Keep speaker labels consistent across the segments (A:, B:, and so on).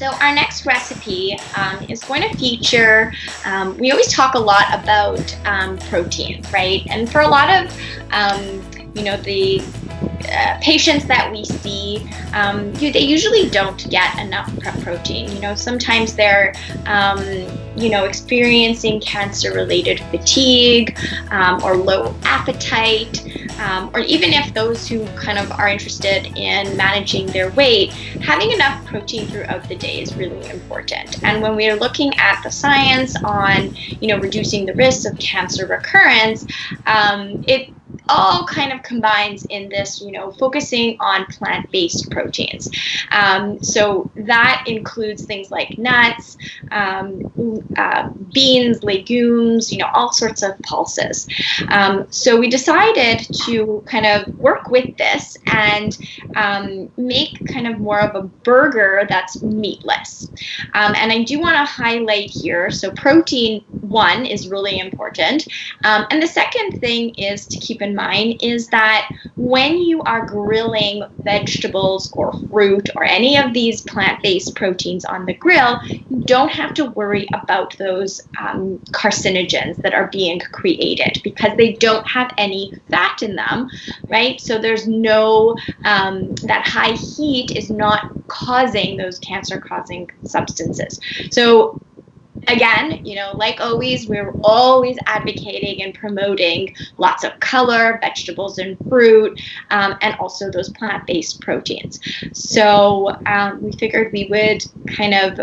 A: So our next recipe is going to feature, we always talk a lot about proteins, right? And for a lot of, the patients that we see, they usually don't get enough protein. Sometimes they're, experiencing cancer-related fatigue or low appetite, or even if those who kind of are interested in managing their weight, having enough protein throughout the day is really important. And when we are looking at the science on, reducing the risk of cancer recurrence, it all kind of combines in this, focusing on plant-based proteins. So that includes things like nuts, beans, legumes, all sorts of pulses. So we decided to kind of work with this and make kind of more of a burger that's meatless. And I do want to highlight here, so protein, one, is really important. And the second thing is to keep in mind is that when you are grilling vegetables or fruit or any of these plant-based proteins on the grill, you don't have to worry about those carcinogens that are being created because they don't have any fat in them, right? So there's no, that high heat is not causing those cancer-causing substances. So again, like always, we're always advocating and promoting lots of color, vegetables and fruit, and also those plant-based proteins. So we figured we would kind of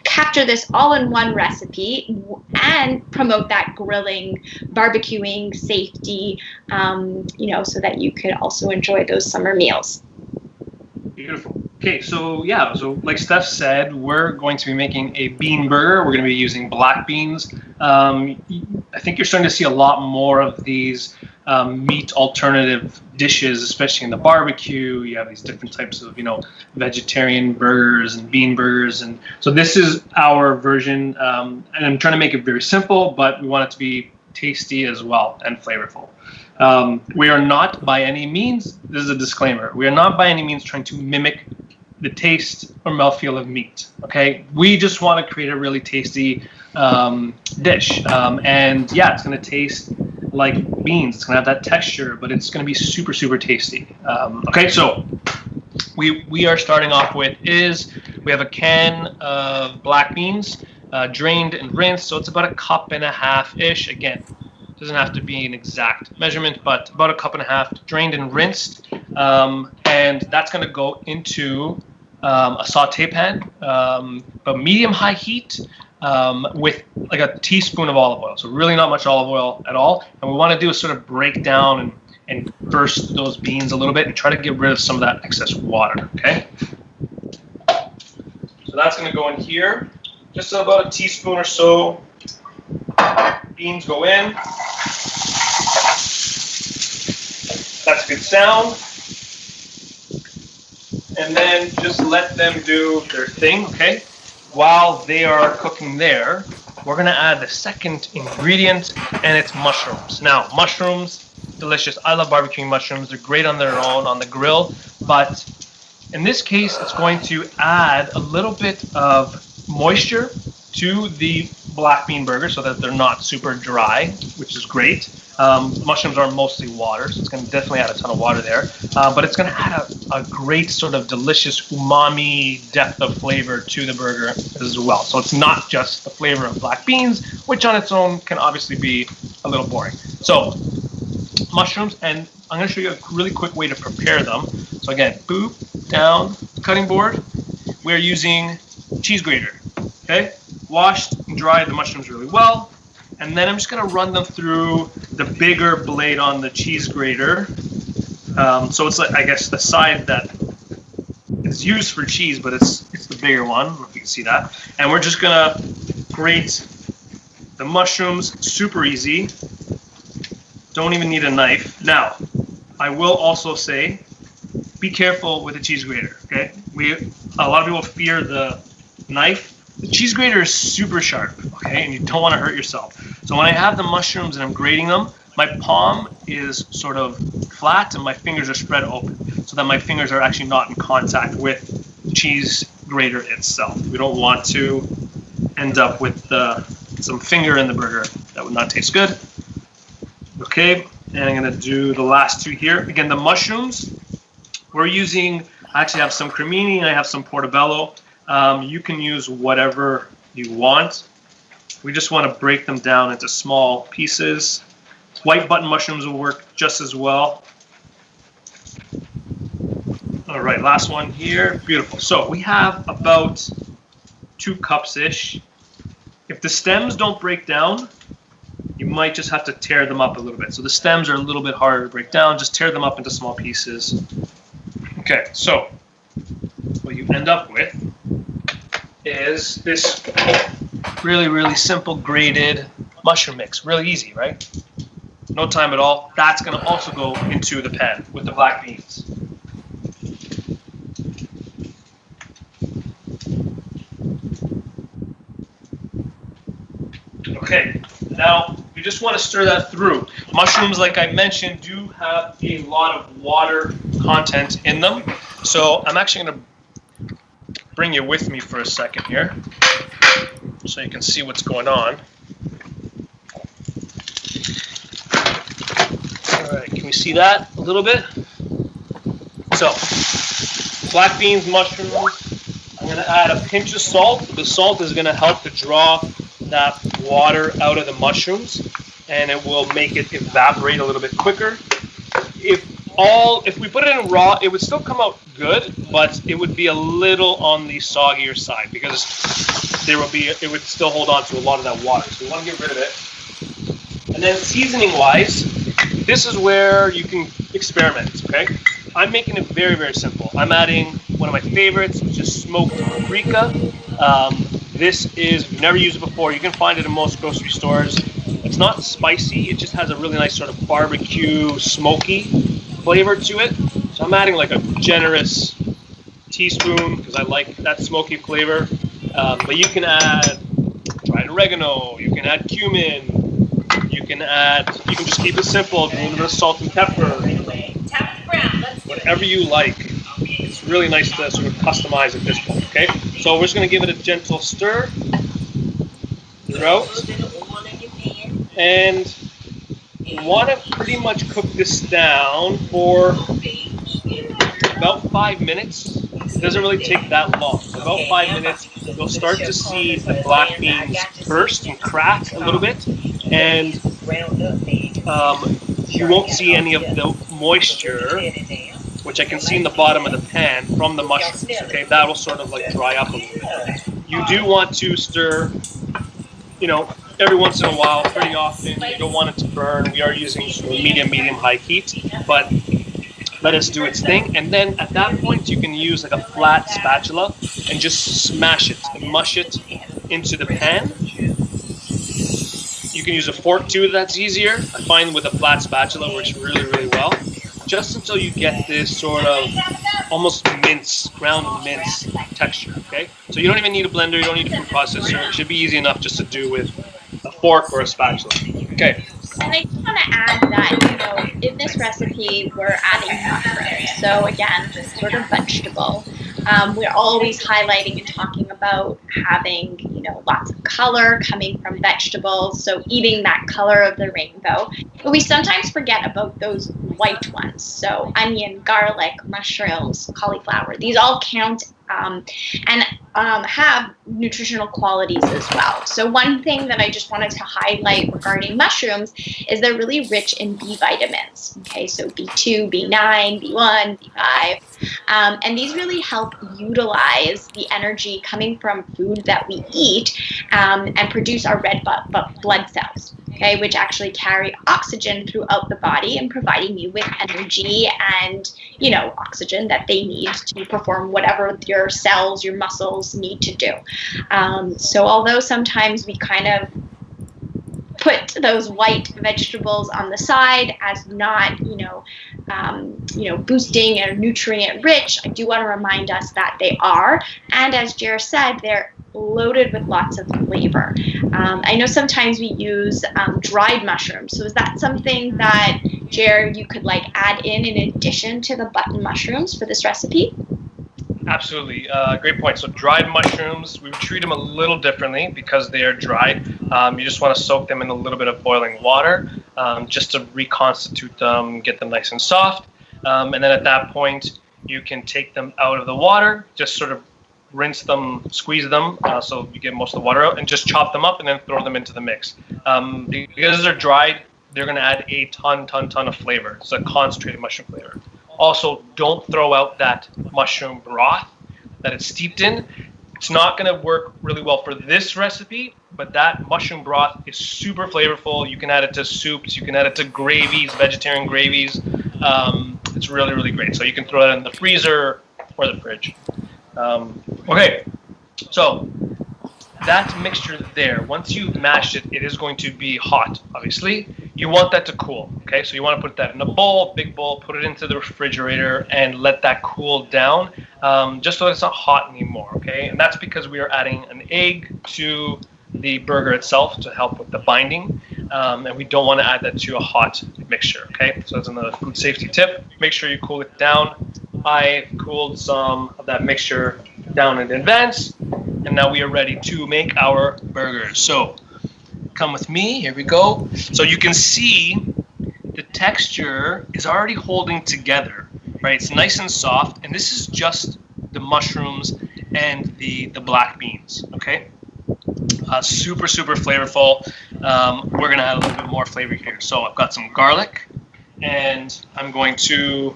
A: capture this all in one recipe and promote that grilling, barbecuing safety, so that you could also enjoy those summer meals.
B: Beautiful. Okay, so like Steph said, we're going to be making a bean burger. We're going to be using black beans. I think you're starting to see a lot more of these meat alternative dishes, especially in the barbecue. You have these different types of, vegetarian burgers and bean burgers. And so this is our version. And I'm trying to make it very simple, but we want it to be tasty as well and flavorful. We are not by any means, this is a disclaimer, we are not by any means trying to mimic the taste or mouthfeel of meat, okay? We just want to create a really tasty dish. And yeah, it's going to taste like beans. It's going to have that texture, but it's going to be super, super tasty. Okay, so we are starting off with we have a can of black beans, drained and rinsed, so it's about 1.5 cups-ish. Again, doesn't have to be an exact measurement, but about 1.5 cups, drained and rinsed. And that's going to go into a saute pan, but medium-high heat, with like a teaspoon of olive oil. So really not much olive oil at all. And we want to do is sort of break down and burst those beans a little bit and try to get rid of some of that excess water, okay? So that's going to go in here. Just about a teaspoon or so. Beans go in. That's a good sound. And then just let them do their thing, okay? While they are cooking there, we're gonna add the second ingredient, and it's mushrooms. Now, mushrooms, delicious. I love barbecuing mushrooms. They're great on their own on the grill, but in this case, it's going to add a little bit of moisture to the black bean burger so that they're not super dry, which is great. Mushrooms are mostly water, so it's going to definitely add a ton of water there. But it's going to add a great sort of delicious umami depth of flavor to the burger as well. So it's not just the flavor of black beans, which on its own can obviously be a little boring. So mushrooms, and I'm going to show you a really quick way to prepare them. So again, boop, down, cutting board. We're using cheese grater, okay? Washed and dried the mushrooms really well. And then I'm just going to run them through the bigger blade on the cheese grater. So it's like, I guess, the side that is used for cheese, but it's the bigger one. I don't know if you can see that. And we're just going to grate the mushrooms super easy. Don't even need a knife. Now, I will also say, be careful with the cheese grater, okay? A lot of people fear the knife. The cheese grater is super sharp, okay, and you don't want to hurt yourself. So when I have the mushrooms and I'm grating them, my palm is sort of flat and my fingers are spread open so that my fingers are actually not in contact with the cheese grater itself. We don't want to end up with some finger in the burger. That would not taste good. Okay, and I'm gonna do the last two here. Again, the mushrooms, we're using, I actually have some cremini, I have some portobello. You can use whatever you want. We just want to break them down into small pieces. White button mushrooms will work just as well. All right, last one here. Beautiful. So we have about 2 cups-ish. If the stems don't break down, you might just have to tear them up a little bit. So the stems are a little bit harder to break down. Just tear them up into small pieces. Okay, so what you end up with is this really, really simple grated mushroom mix. Really easy, right? No time at all. That's going to also go into the pan with the black beans. Okay, now you just want to stir that through. Mushrooms, like I mentioned, do have a lot of water content in them. So I'm actually going to bring you with me for a second here so you can see what's going on. All right, can we see that a little bit? So, black beans, mushrooms. I'm going to add a pinch of salt. The salt is going to help to draw that water out of the mushrooms, and it will make it evaporate a little bit quicker. If we put it in raw, it would still come out good, but it would be a little on the soggier side because it would still hold on to a lot of that water. So we want to get rid of it. And then seasoning-wise, this is where you can experiment. Okay, I'm making it very, very simple. I'm adding one of my favorites, which is smoked paprika. This is, if you've never used it before, you can find it in most grocery stores. It's not spicy, it just has a really nice sort of barbecue, smoky flavor to it. So I'm adding like a generous teaspoon because I like that smoky flavor. But you can add dried oregano, you can add cumin, you can just keep it simple, a little bit of salt and pepper, whatever you like. It's really nice to sort of customize at this point, okay? So we're just going to give it a gentle stir throughout. And we want to pretty much cook this down for about 5 minutes. It doesn't really take that long. So about 5 minutes, you'll start to see the black beans burst and crack a little bit. And you won't see any of the moisture, which I can see in the bottom of the pan from the mushrooms, okay? That will sort of like dry up a little bit. You do want to stir, every once in a while, pretty often. You don't want it to burn. We are using sort of medium-high heat, but let it do its thing. And then at that point, you can use like a flat spatula and just smash it and mush it into the pan. You can use a fork too, that's easier. I find with a flat spatula works really, really well. Just until you get this sort of almost ground mince texture, okay? So you don't even need a blender, you don't need a food processor. It should be easy enough just to do with a fork or a spatula, okay?
A: And I just want to add that, in this recipe, we're adding mushrooms. So again, sort of vegetable. We're always highlighting and talking about having, lots of color coming from vegetables. So eating that color of the rainbow. But we sometimes forget about those white ones. So onion, garlic, mushrooms, cauliflower. These all count and have nutritional qualities as well. So one thing that I just wanted to highlight regarding mushrooms is they're really rich in B vitamins. Okay, so B2, B9, B1, B5. And these really help utilize the energy coming from food that we eat and produce our red blood cells, okay, which actually carry oxygen throughout the body and providing you with energy and, oxygen that they need to perform whatever your cells, your muscles need to do. So although sometimes we kind of put those white vegetables on the side as not, boosting or nutrient rich, I do want to remind us that they are. And as Jer said, they're loaded with lots of flavor. I know sometimes we use dried mushrooms. So is that something that, Jer, you could add in addition to the button mushrooms for this recipe?
B: Absolutely. Great point. So dried mushrooms, we treat them a little differently because they are dried. You just want to soak them in a little bit of boiling water just to reconstitute them, get them nice and soft. And then at that point, you can take them out of the water, just sort of rinse them, squeeze them so you get most of the water out, and just chop them up and then throw them into the mix. Because they're dried, they're going to add a ton of flavor. It's a concentrated mushroom flavor. Also, don't throw out that mushroom broth that it's steeped in. It's not going to work really well for this recipe, but that mushroom broth is super flavorful. You can add it to soups. You can add it to gravies, vegetarian gravies. It's really great. So you can throw it in the freezer or the fridge. Okay, so that mixture there, once you've mashed it, it is going to be hot, obviously. You want that to cool, okay? So you want to put that in a bowl, big bowl, put it into the refrigerator, and let that cool down, just so it's not hot anymore, okay? And that's because we are adding an egg to the burger itself to help with the binding, and we don't want to add that to a hot mixture, okay? So that's another food safety tip. Make sure you cool it down. I cooled some of that mixture down in advance, and now we are ready to make our burgers. So come with me, here we go. So you can see the texture is already holding together, right? It's nice and soft, and this is just the mushrooms and the black beans, okay? Super flavorful. We're gonna add a little bit more flavor here. So I've got some garlic, and I'm going to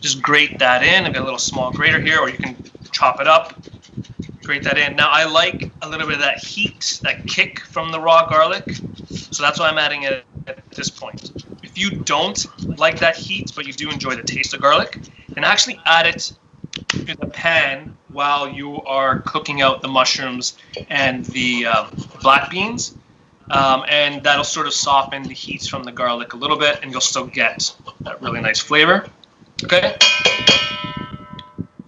B: just grate that in. I've got a little small grater here, or you can chop it up, grate that in. Now I like a little bit of that heat, that kick from the raw garlic, so that's why I'm adding it at this point. If you don't like that heat, but you do enjoy the taste of garlic, then actually add it to the pan while you are cooking out the mushrooms and the black beans, and that'll sort of soften the heat from the garlic a little bit, and you'll still get that really nice flavor. Okay,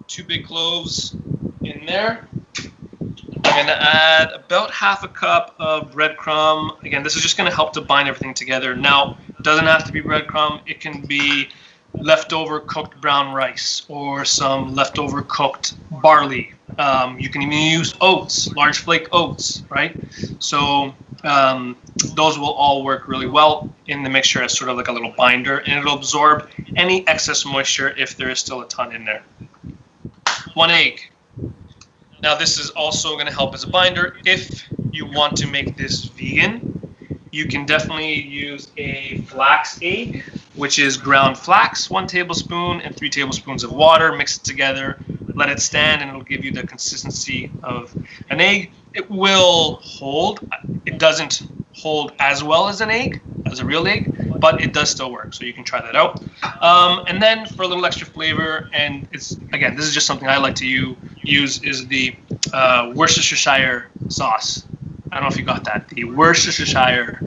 B: 2 big cloves in there. I'm going to add about half a cup of breadcrumb. Again, this is just going to help to bind everything together. Now, it doesn't have to be breadcrumb. It can be leftover cooked brown rice or some leftover cooked barley. You can even use oats, large flake oats, right? So those will all work really well in the mixture as sort of like a little binder, and it'll absorb any excess moisture if there is still a ton in there. 1 egg. Now this is also going to help as a binder. If you want to make this vegan, you can definitely use a flax egg, which is ground flax, 1 tablespoon, and 3 tablespoons of water. Mix it together, let it stand, and it'll give you the consistency of an egg. It will hold. It doesn't hold as well as an egg, as a real egg, but it does still work, so you can try that out. And then for a little extra flavor, and it's, again, this is just something I like to use, is the Worcestershire sauce. I don't know if you got that. The Worcestershire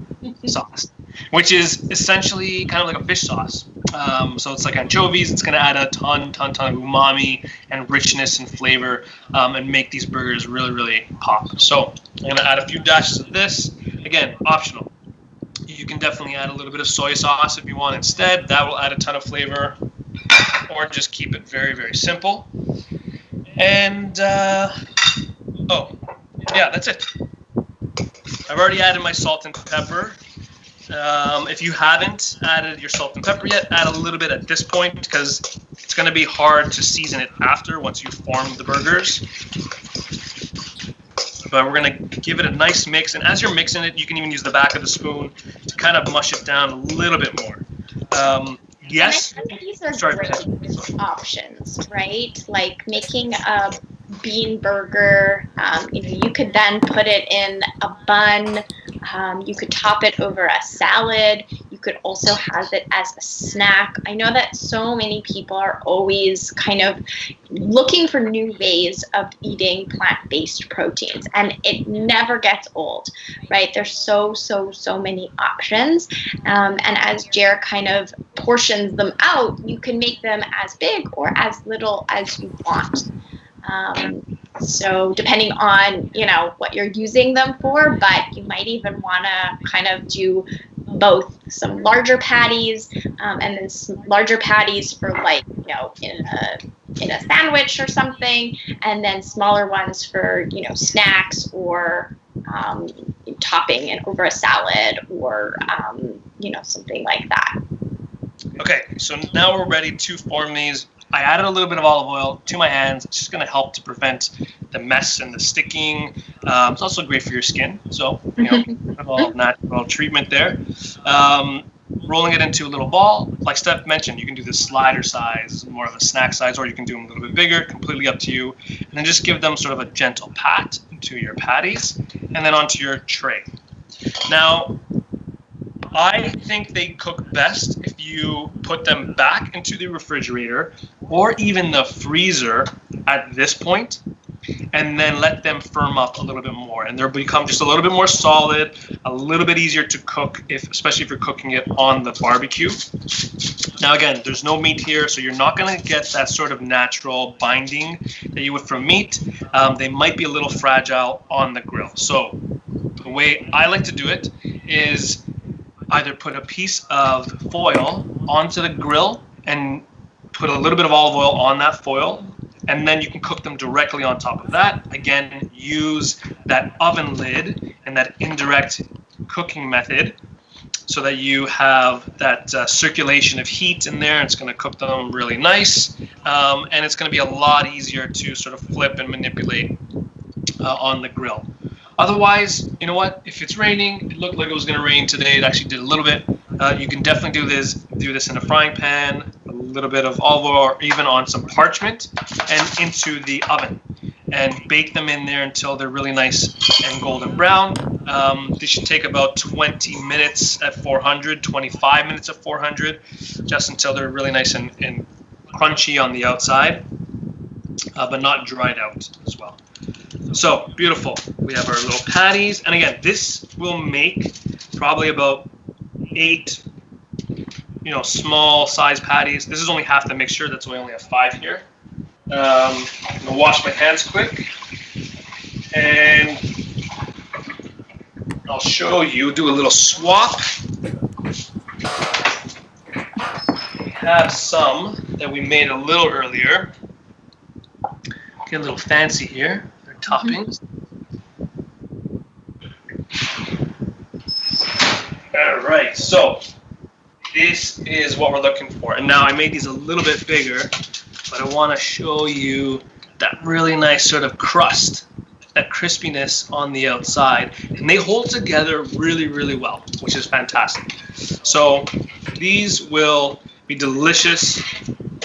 B: sauce, which is essentially kind of like a fish sauce. So it's like anchovies. It's going to add a ton of umami and richness and flavor, and make these burgers really pop. So I'm going to add a few dashes of this. Again, optional. You can definitely add a little bit of soy sauce if you want instead. That will add a ton of flavor. Or just keep it very simple. And, oh, yeah, that's it. I've already added my salt and pepper. If you haven't added your salt and pepper yet, add a little bit at this point, because it's going to be hard to season it after once you form the burgers. But we're going to give it a nice mix, and as you're mixing it, you can even use the back of the spoon to kind of mush it down a little bit more. Yes.
A: And I think these are great options, right? Like making a bean burger. You could then put it in a bun. You could top it over a salad. You could also have it as a snack. I know that so many people are always kind of looking for new ways of eating plant-based proteins, and it never gets old, right? There's so many options, and as Jer kind of portions them out, you can make them as big or as little as you want. So depending on, what you're using them for, but you might even want to kind of do both some larger patties and then some larger patties for like, you know, in a sandwich or something, and then smaller ones for, you know, snacks or topping and over a salad or, you know, something like that.
B: Okay, so now we're ready to form these. I added a little bit of olive oil to my hands. It's just going to help to prevent the mess and the sticking. It's also great for your skin. So, you know, a little natural treatment there. Rolling it into a little ball. Like Steph mentioned, you can do the slider size, more of a snack size, or you can do them a little bit bigger, completely up to you. And then just give them sort of a gentle pat into your patties and then onto your tray. Now, I think they cook best if you put them back into the refrigerator or even the freezer at this point, and then let them firm up a little bit more, and they'll become just a little bit more solid, a little bit easier to cook, especially if you're cooking it on the barbecue. Now again, there's no meat here, so you're not going to get that sort of natural binding that you would from meat. They might be a little fragile on the grill. So the way I like to do it is either put a piece of foil onto the grill and put a little bit of olive oil on that foil, and then you can cook them directly on top of that. Again, use that oven lid and that indirect cooking method so that you have that circulation of heat in there. It's going to cook them really nice, and it's going to be a lot easier to sort of flip and manipulate on the grill. Otherwise, you know what? If it's raining, it looked like it was going to rain today. It actually did a little bit. You can definitely do this in a frying pan, a little bit of olive oil, or even on some parchment, and into the oven, and bake them in there until they're really nice and golden brown. This should take about 20 minutes at 400, 25 minutes at 400, just until they're really nice and crunchy on the outside, but not dried out as well. So beautiful. We have our little patties, and again, this will make probably about 8, you know, small size patties. This is only half the mixture. That's why I only have 5 here. I'm gonna wash my hands quick, and I'll show you. Do a little swap. We have some that we made a little earlier. Get a little fancy here. They're toppings. All right, so this is what we're looking for. And now I made these a little bit bigger, but I want to show you that really nice sort of crust, that crispiness on the outside. And they hold together really, really well, which is fantastic. So these will be delicious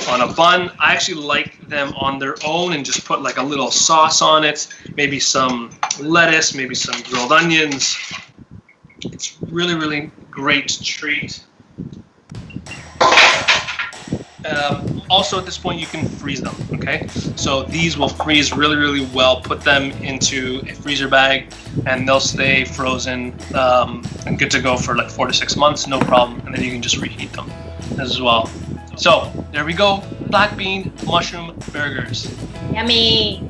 B: on a bun. I actually like them on their own and just put like a little sauce on it, maybe some lettuce, maybe some grilled onions. It's really, really great treat. Also at this point you can freeze them, okay? So these will freeze really, really well. Put them into a freezer bag and they'll stay frozen and good to go for like 4 to 6 months, no problem. And then you can just reheat them as well. So there we go, black bean mushroom burgers.
A: Yummy.